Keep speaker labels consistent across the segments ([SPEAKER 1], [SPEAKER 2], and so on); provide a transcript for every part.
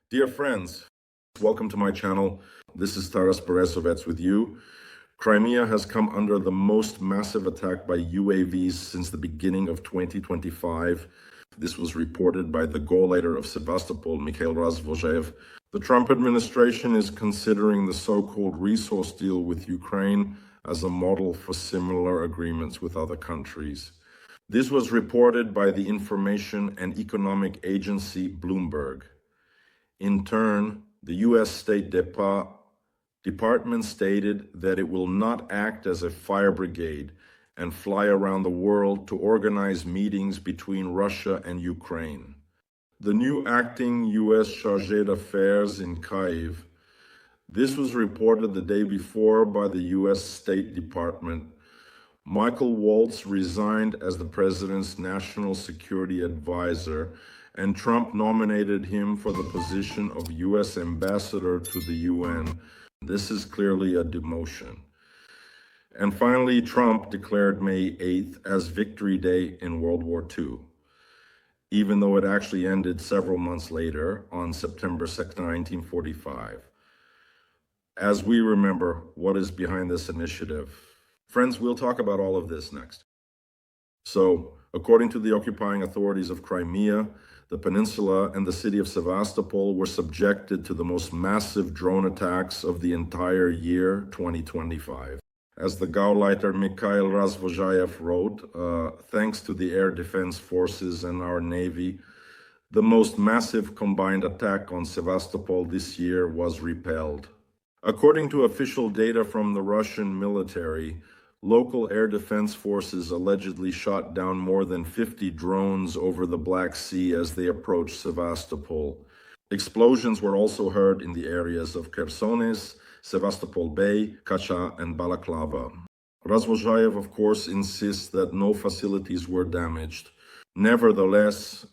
[SPEAKER 1] Dear friends, welcome to my channel. This is Taras BEREZOVETS with you. Crimea has come under the most massive attack by UAVs since the beginning of 2025. This was reported by the Gauleiter of Sevastopol, Mikhail Razvojaev. The Trump administration is considering the so-called resource deal with Ukraine as a model for similar agreements with other countries. This was reported by the information and economic agency Bloomberg. In turn, the U.S. State Department stated that it will not act as a fire brigade and fly around the world to organize meetings between Russia and Ukraine. The new acting U.S. Chargé d'Affaires in Kyiv. This was reported the day before by the U.S. State Department. Michael Waltz resigned as the president's national security advisor, and Trump nominated him for the position of U.S. ambassador to the UN. This is clearly a demotion. And finally, Trump declared May 8th as Victory Day in World War II, even though it actually ended several months later on September 2nd, 1945. As we remember what is behind this initiative. Friends, we'll talk about all of this next. So, according to the occupying authorities of Crimea, the peninsula and the city of Sevastopol were subjected to the most massive drone attacks of the entire year 2025. As the Gauleiter Mikhail Razvojaev wrote, thanks to the air defense forces and our navy, the most massive combined attack on Sevastopol this year was repelled. According to official data from the Russian military, local air defense forces allegedly shot down more than 50 drones over the Black Sea as they approached Sevastopol. Explosions were also heard in the areas of Khersonis, Sevastopol Bay, Kacha, and Balaklava. Razvojaev, of course, insists that no facilities were damaged. Nevertheless,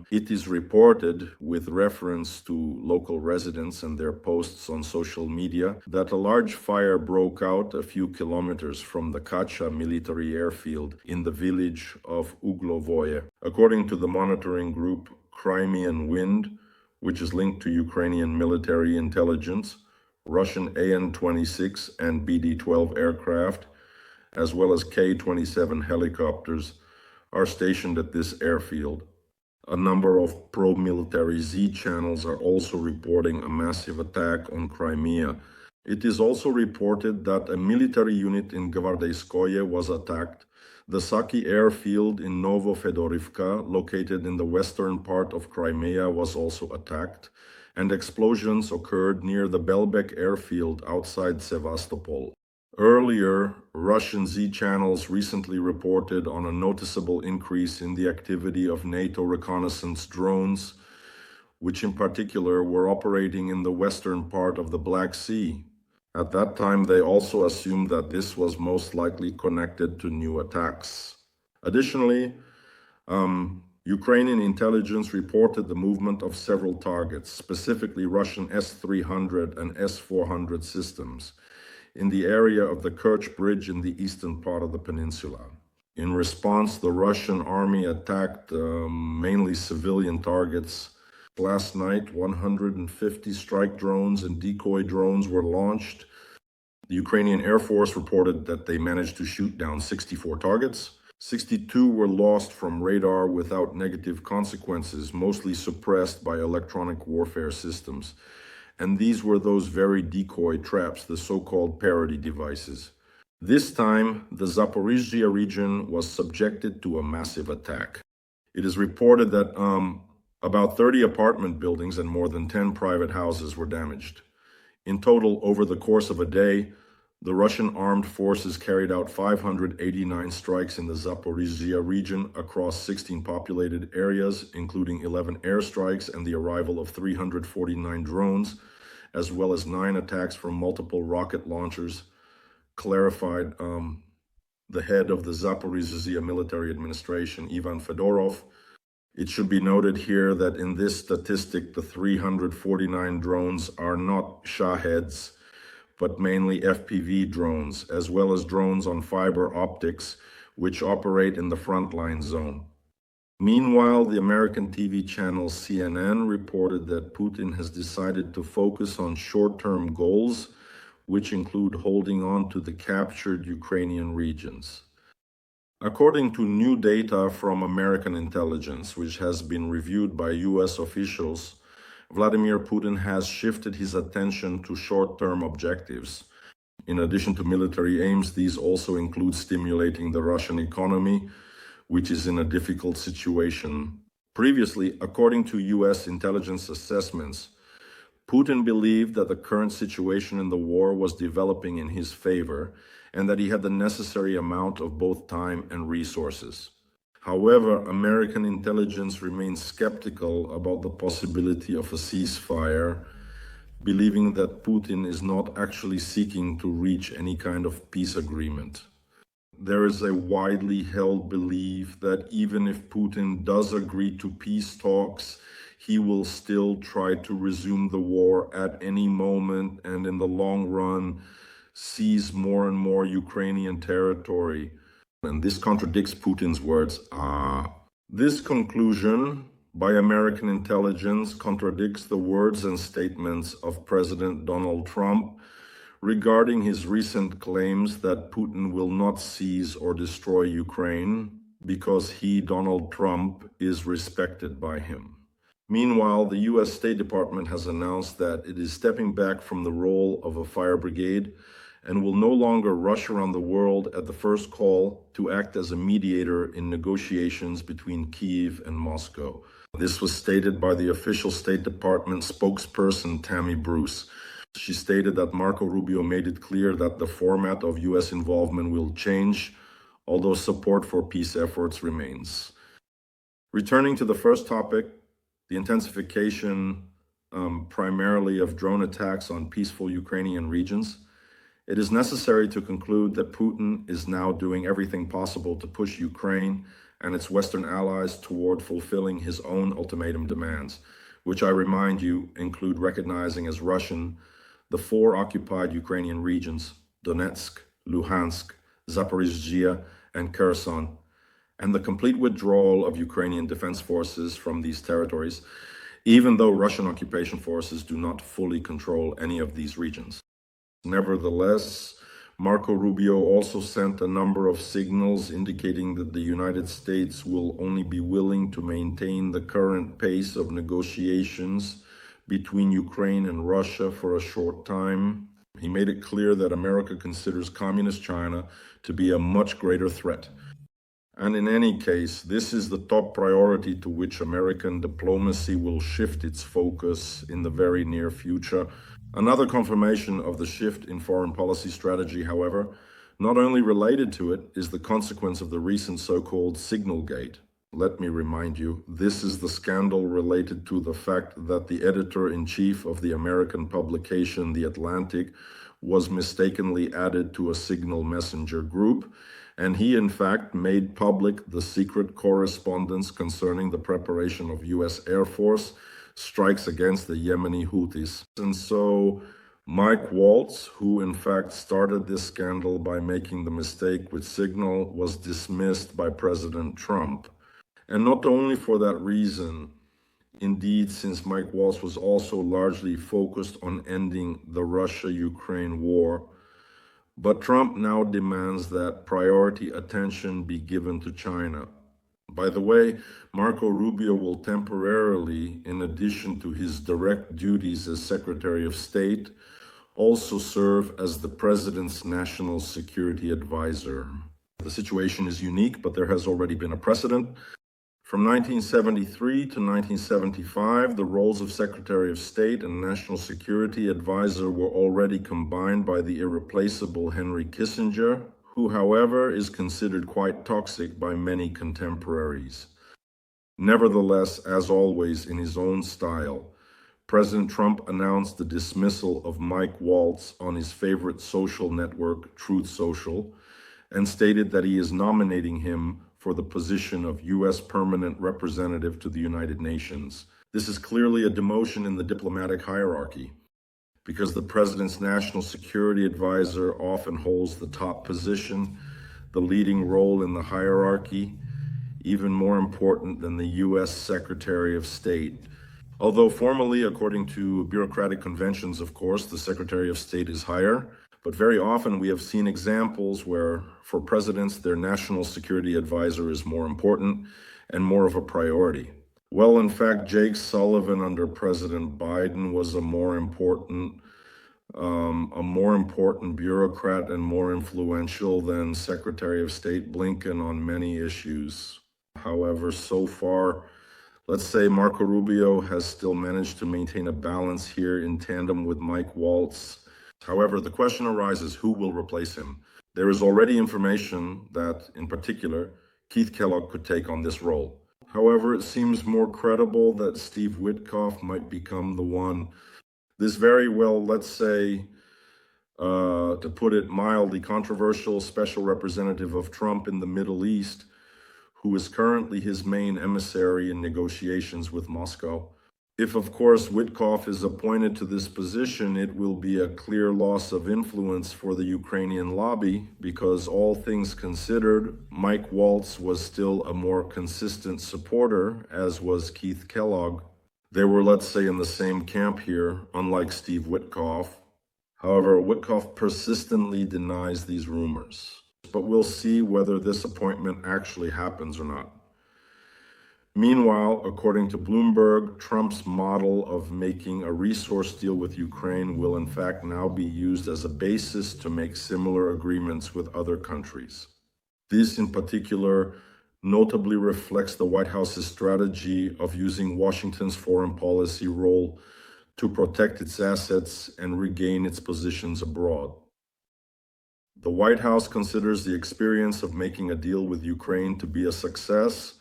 [SPEAKER 1] it is reported, with reference to local residents and their posts on social media, that a large fire broke out a few kilometers from the Kacha military airfield in the village of Uglovoye. According to the monitoring group Crimean Wind, which is linked to Ukrainian military intelligence, Russian AN-26 and BD-12 aircraft, as well as K-27 helicopters, are stationed at this airfield. A number of pro-military Z channels are also reporting a massive attack on Crimea. It is also reported that a military unit in Gvardeyskoye was attacked. The Saki airfield in Novofedorivka, located in the western part of Crimea, was also attacked, and explosions occurred near the Belbek airfield outside Sevastopol. Earlier, Russian Z channels recently reported on a noticeable increase in the activity of NATO reconnaissance drones, which in particular were operating in the western part of the Black Sea. At that time, they also assumed that this was most likely connected to new attacks. Additionally, Ukrainian intelligence reported the movement of several targets, specifically Russian S-300 and S-400 systems, in the area of the Kerch Bridge in the eastern part of the peninsula. In response, the Russian army attacked mainly civilian targets. Last night, 150 strike drones and decoy drones were launched. The Ukrainian Air Force reported that they managed to shoot down 64 targets. 62 were lost from radar without negative consequences, mostly suppressed by electronic warfare systems. And these were those very decoy traps, the so-called parody devices. This time, the Zaporizhzhia region was subjected to a massive attack. It is reported that about 30 apartment buildings and more than 10 private houses were damaged. In total, over the course of a day, the Russian armed forces carried out 589 strikes in the Zaporizhzhia region across 16 populated areas, including 11 airstrikes and the arrival of 349 drones, as well as 9 attacks from multiple rocket launchers, clarified the head of the Zaporizhzhia military administration, Ivan Fedorov. It should be noted here that in this statistic, the 349 drones are not Shaheds, but mainly FPV drones, as well as drones on fiber optics, which operate in the frontline zone. Meanwhile, the American TV channel CNN reported that Putin has decided to focus on short-term goals, which include holding on to the captured Ukrainian regions. According to new data from American intelligence, which has been reviewed by US officials, Vladimir Putin has shifted his attention to short-term objectives. In addition to military aims, these also include stimulating the Russian economy, which is in a difficult situation. Previously, according to US intelligence assessments, Putin believed that the current situation in the war was developing in his favor and that he had the necessary amount of both time and resources. However, American intelligence remains skeptical about the possibility of a ceasefire, believing that Putin is not actually seeking to reach any kind of peace agreement. There is a widely held belief that even if Putin does agree to peace talks, he will still try to resume the war at any moment and in the long run seize more and more Ukrainian territory. And this contradicts Putin's words. This conclusion by American intelligence contradicts the words and statements of President Donald Trump regarding his recent claims that Putin will not seize or destroy Ukraine because he, Donald Trump, is respected by him. Meanwhile, the US State Department has announced that it is stepping back from the role of a fire brigade and will no longer rush around the world at the first call to act as a mediator in negotiations between Kyiv and Moscow. This was stated by the official State Department spokesperson Tammy Bruce. She stated that Marco Rubio made it clear that the format of US involvement will change, although support for peace efforts remains. Returning to the first topic, the intensification primarily of drone attacks on peaceful Ukrainian regions, it is necessary to conclude that Putin is now doing everything possible to push Ukraine and its Western allies toward fulfilling his own ultimatum demands, which I remind you include recognizing as Russian the 4 occupied Ukrainian regions, Donetsk, Luhansk, Zaporizhzhia, and Kherson, and the complete withdrawal of Ukrainian defense forces from these territories, even though Russian occupation forces do not fully control any of these regions. Nevertheless, Marco Rubio also sent a number of signals indicating that the United States will only be willing to maintain the current pace of negotiations between Ukraine and Russia for a short time. He made it clear that America considers Communist China to be a much greater threat. And in any case, this is the top priority to which American diplomacy will shift its focus in the very near future. Another confirmation of the shift in foreign policy strategy, however, not only related to it, is the consequence of the recent so-called Signal Gate. Let me remind you, this is the scandal related to the fact that the editor-in-chief of the American publication The Atlantic was mistakenly added to a Signal messenger group, and he in fact made public the secret correspondence concerning the preparation of US Air Force strikes against the Yemeni Houthis. And so Mike Waltz, who in fact started this scandal by making the mistake with Signal, was dismissed by President Trump. And not only for that reason, indeed, since Mike Waltz was also largely focused on ending the Russia-Ukraine war, but Trump now demands that priority attention be given to China. By the way, Marco Rubio will temporarily, in addition to his direct duties as Secretary of State, also serve as the President's National Security Advisor. The situation is unique, but there has already been a precedent. From 1973 to 1975, the roles of Secretary of State and National Security Advisor were already combined by the irreplaceable Henry Kissinger, who, however, is considered quite toxic by many contemporaries. Nevertheless, as always, in his own style, President Trump announced the dismissal of Mike Waltz on his favorite social network, Truth Social, and stated that he is nominating him for the position of U.S. Permanent Representative to the United Nations. This is clearly a demotion in the diplomatic hierarchy, because the President's National Security Advisor often holds the top position, the leading role in the hierarchy, even more important than the US Secretary of State. Although formally, according to bureaucratic conventions, of course, the Secretary of State is higher, but very often we have seen examples where, for presidents, their national security advisor is more important and more of a priority. Well, in fact, Jake Sullivan under President Biden was a more important bureaucrat and more influential than Secretary of State Blinken on many issues. However, so far, let's say Marco Rubio has still managed to maintain a balance here in tandem with Mike Waltz. However, the question arises, who will replace him? There is already information that, in particular, Keith Kellogg could take on this role. However, it seems more credible that Steve Witkoff might become the one. This very well, let's say, to put it mildly, controversial special representative of Trump in the Middle East, who is currently his main emissary in negotiations with Moscow. If, of course, Witkoff is appointed to this position, it will be a clear loss of influence for the Ukrainian lobby because, all things considered, Mike Waltz was still a more consistent supporter, as was Keith Kellogg. They were, let's say, in the same camp here, unlike Steve Witkoff. However, Witkoff persistently denies these rumors. But we'll see whether this appointment actually happens or not. Meanwhile, according to Bloomberg, Trump's model of making a resource deal with Ukraine will in fact now be used as a basis to make similar agreements with other countries. This in particular notably reflects the White House's strategy of using Washington's foreign policy role to protect its assets and regain its positions abroad. The White House considers the experience of making a deal with Ukraine to be a success,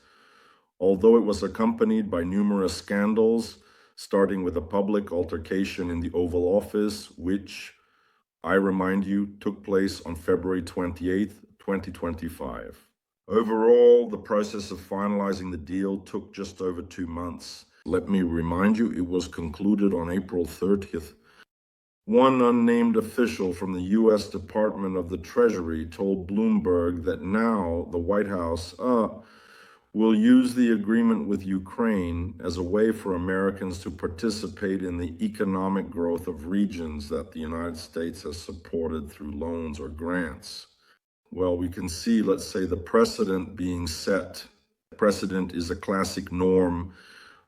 [SPEAKER 1] although it was accompanied by numerous scandals, starting with a public altercation in the Oval Office, which, I remind you, took place on February 28th, 2025. Overall, the process of finalizing the deal took just over 2 months. Let me remind you, it was concluded on April 30th. One unnamed official from the U.S. Department of the Treasury told Bloomberg that now the White House will use the agreement with Ukraine as a way for Americans to participate in the economic growth of regions that the United States has supported through loans or grants. Well, we can see, let's say, the precedent being set. Precedent is a classic norm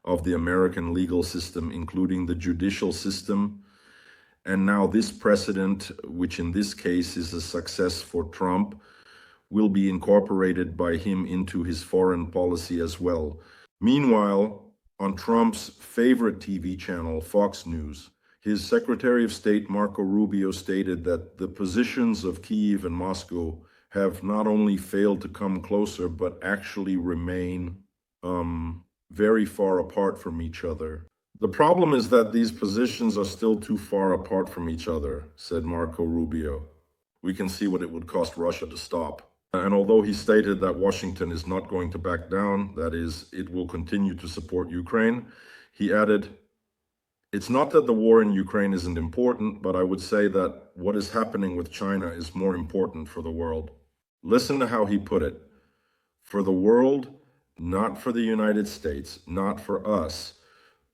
[SPEAKER 1] of the American legal system, including the judicial system. And now this precedent, which in this case is a success for Trump, will be incorporated by him into his foreign policy as well. Meanwhile, on Trump's favorite TV channel, Fox News, his Secretary of State, Marco Rubio, stated that the positions of Kyiv and Moscow have not only failed to come closer, but actually remain very far apart from each other. The problem is that these positions are still too far apart from each other, said Marco Rubio. We can see what it would cost Russia to stop. And although he stated that Washington is not going to back down, that is, it will continue to support Ukraine, he added, "It's not that the war in Ukraine isn't important, but I would say that what is happening with China is more important for the world." Listen to how he put it. For the world, not for the United States, not for us,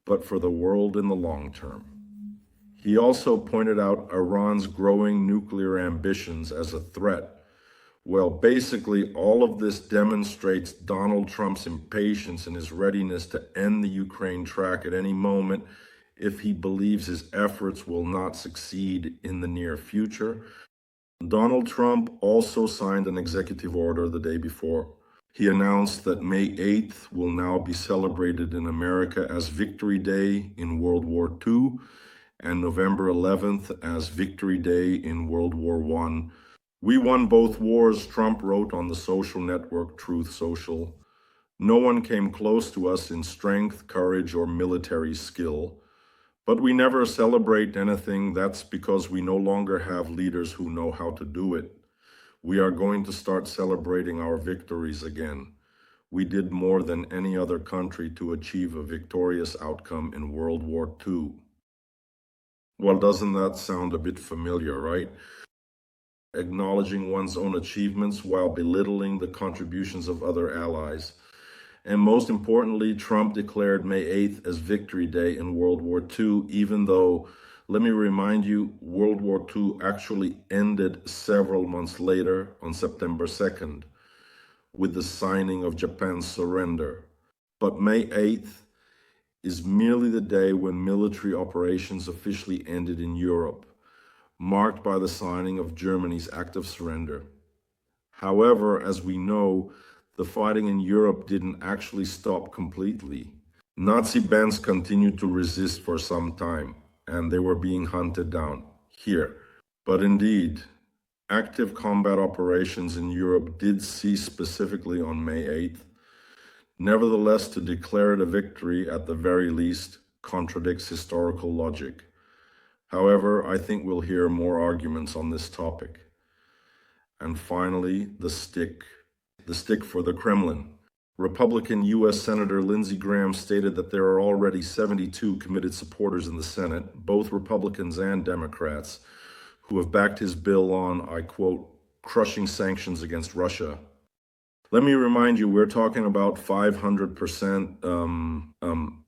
[SPEAKER 1] but for the world in the long term. He also pointed out Iran's growing nuclear ambitions as a threat. Well, basically, all of this demonstrates Donald Trump's impatience and his readiness to end the Ukraine track at any moment if he believes his efforts will not succeed in the near future. Donald Trump also signed an executive order the day before. He announced that May 8th will now be celebrated in America as Victory Day in World War II and November 11th as Victory Day in World War I. "We won both wars," Trump wrote on the social network Truth Social. "No one came close to us in strength, courage, or military skill. But we never celebrate anything. That's because we no longer have leaders who know how to do it. We are going to start celebrating our victories again. We did more than any other country to achieve a victorious outcome in World War II." Well, doesn't that sound a bit familiar, right? Acknowledging one's own achievements while belittling the contributions of other allies. And most importantly, Trump declared May 8th as Victory Day in World War II, even though, let me remind you, World War II actually ended several months later on September 2nd with the signing of Japan's surrender. But May 8th is merely the day when military operations officially ended in Europe, marked by the signing of Germany's act of surrender. However, as we know, the fighting in Europe didn't actually stop completely. Nazi bands continued to resist for some time, and they were being hunted down here. But indeed, active combat operations in Europe did cease specifically on May 8th. Nevertheless, to declare it a victory, at the very least, contradicts historical logic. However, I think we'll hear more arguments on this topic. And finally, the stick for the Kremlin. Republican U.S. Senator Lindsey Graham stated that there are already 72 committed supporters in the Senate, both Republicans and Democrats, who have backed his bill on, I quote, crushing sanctions against Russia. Let me remind you, we're talking about 500%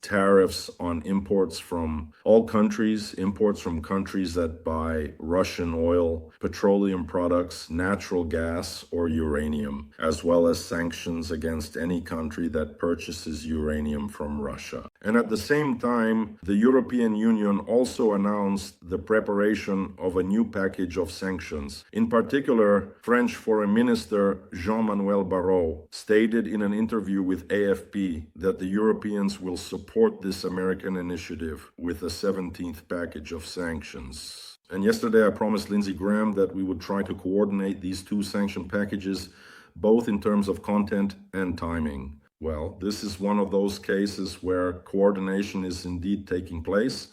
[SPEAKER 1] tariffs on imports from all countries, imports from countries that buy Russian oil, petroleum products, natural gas, or uranium, as well as sanctions against any country that purchases uranium from Russia. And at the same time, the European Union also announced the preparation of a new package of sanctions. In particular, French Foreign Minister Jean-Manuel Barrot stated in an interview with AFP that the Europeans will support this American initiative with a 17th package of sanctions. And yesterday I promised Lindsey Graham that we would try to coordinate these two sanction packages, both in terms of content and timing. Well, this is one of those cases where coordination is indeed taking place,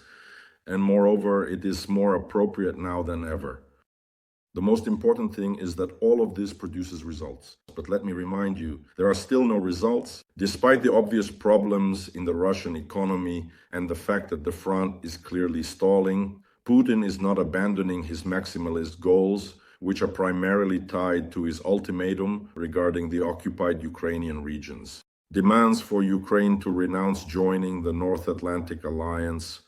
[SPEAKER 1] and moreover, it is more appropriate now than ever. The most important thing is that all of this produces results. But let me remind you, there are still no results. Despite the obvious problems in the Russian economy and the fact that the front is clearly stalling, Putin is not abandoning his maximalist goals, which are primarily tied to his ultimatum regarding the occupied Ukrainian regions. Demands for Ukraine to renounce joining the North Atlantic Alliance,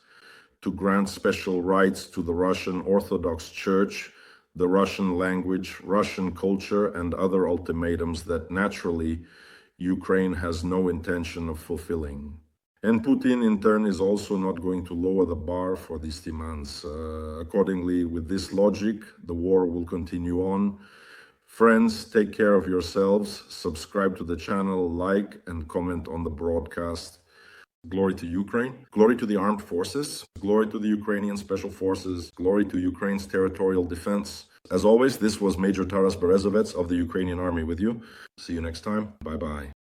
[SPEAKER 1] to grant special rights to the Russian Orthodox Church, the Russian language, Russian culture, and other ultimatums that naturally Ukraine has no intention of fulfilling. And Putin, in turn, is also not going to lower the bar for these demands. Accordingly, with this logic, the war will continue on. Friends, take care of yourselves, subscribe to the channel, like and comment on the broadcast. Glory to Ukraine, glory to the armed forces, glory to the Ukrainian special forces, glory to Ukraine's territorial defense. As always, this was Major Taras Berezovets of the Ukrainian Army with you. See you next time. Bye-bye.